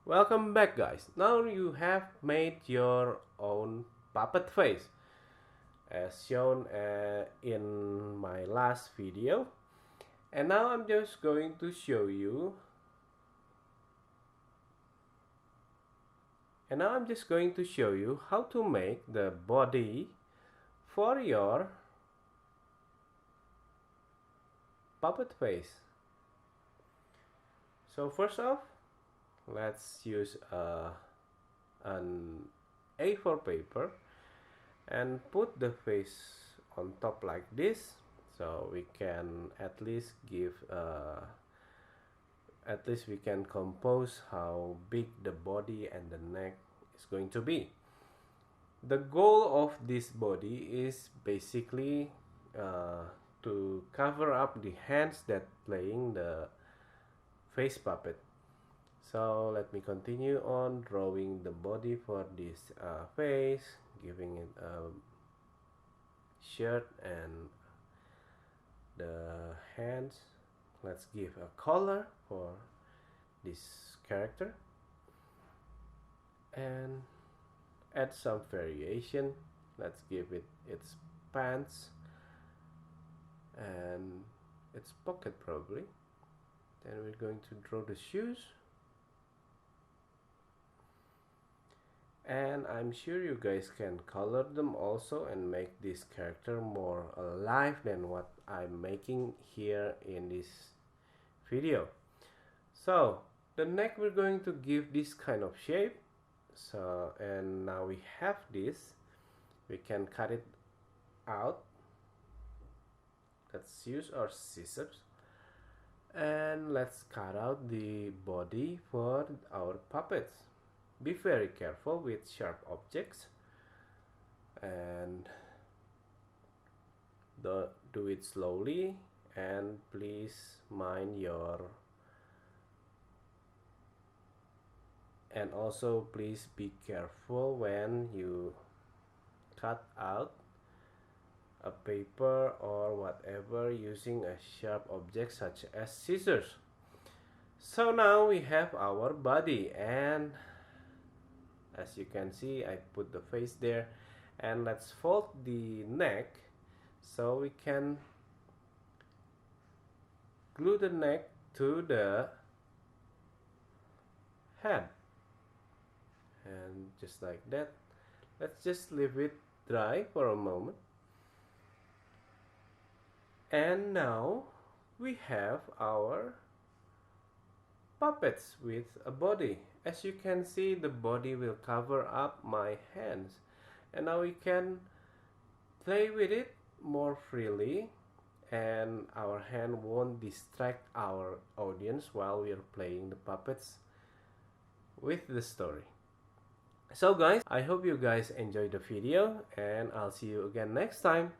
Welcome back, guys. Now you have made your own puppet face as shown in my last video, and now I'm just going to show you how to make the body for your puppet face. So first off, let's use an A4 paper and put the face on top like this, so we can at least we can compose how big the body and the neck is going to be. The goal of this body is basically to cover up the hands that playing the face puppet. So let me continue on drawing the body for this face, giving it a shirt and the hands. Let's give a color for this character and add some variation. Let's give it its pants and its pocket probably. Then we're going to draw the shoes, and I'm sure you guys can color them also and make this character more alive than what I'm making here in this video. So the neck, we're going to give this kind of shape. So, and now we have this, we can cut it out. Let's use our scissors and let's cut out the body for our puppets. Be very careful with sharp objects and do it slowly, and please mind your, and also please be careful when you cut out a paper or whatever using a sharp object such as scissors. So now we have our body, and as you can see, I put the face there, and let's fold the neck so we can glue the neck to the head, and just like that. Let's just leave it dry for a moment. And now we have our puppets with a body. As you can see, the body will cover up my hands, and now we can play with it more freely, and our hand won't distract our audience while we are playing the puppets with the story. So guys, I hope you guys enjoyed the video, and I'll see you again next time.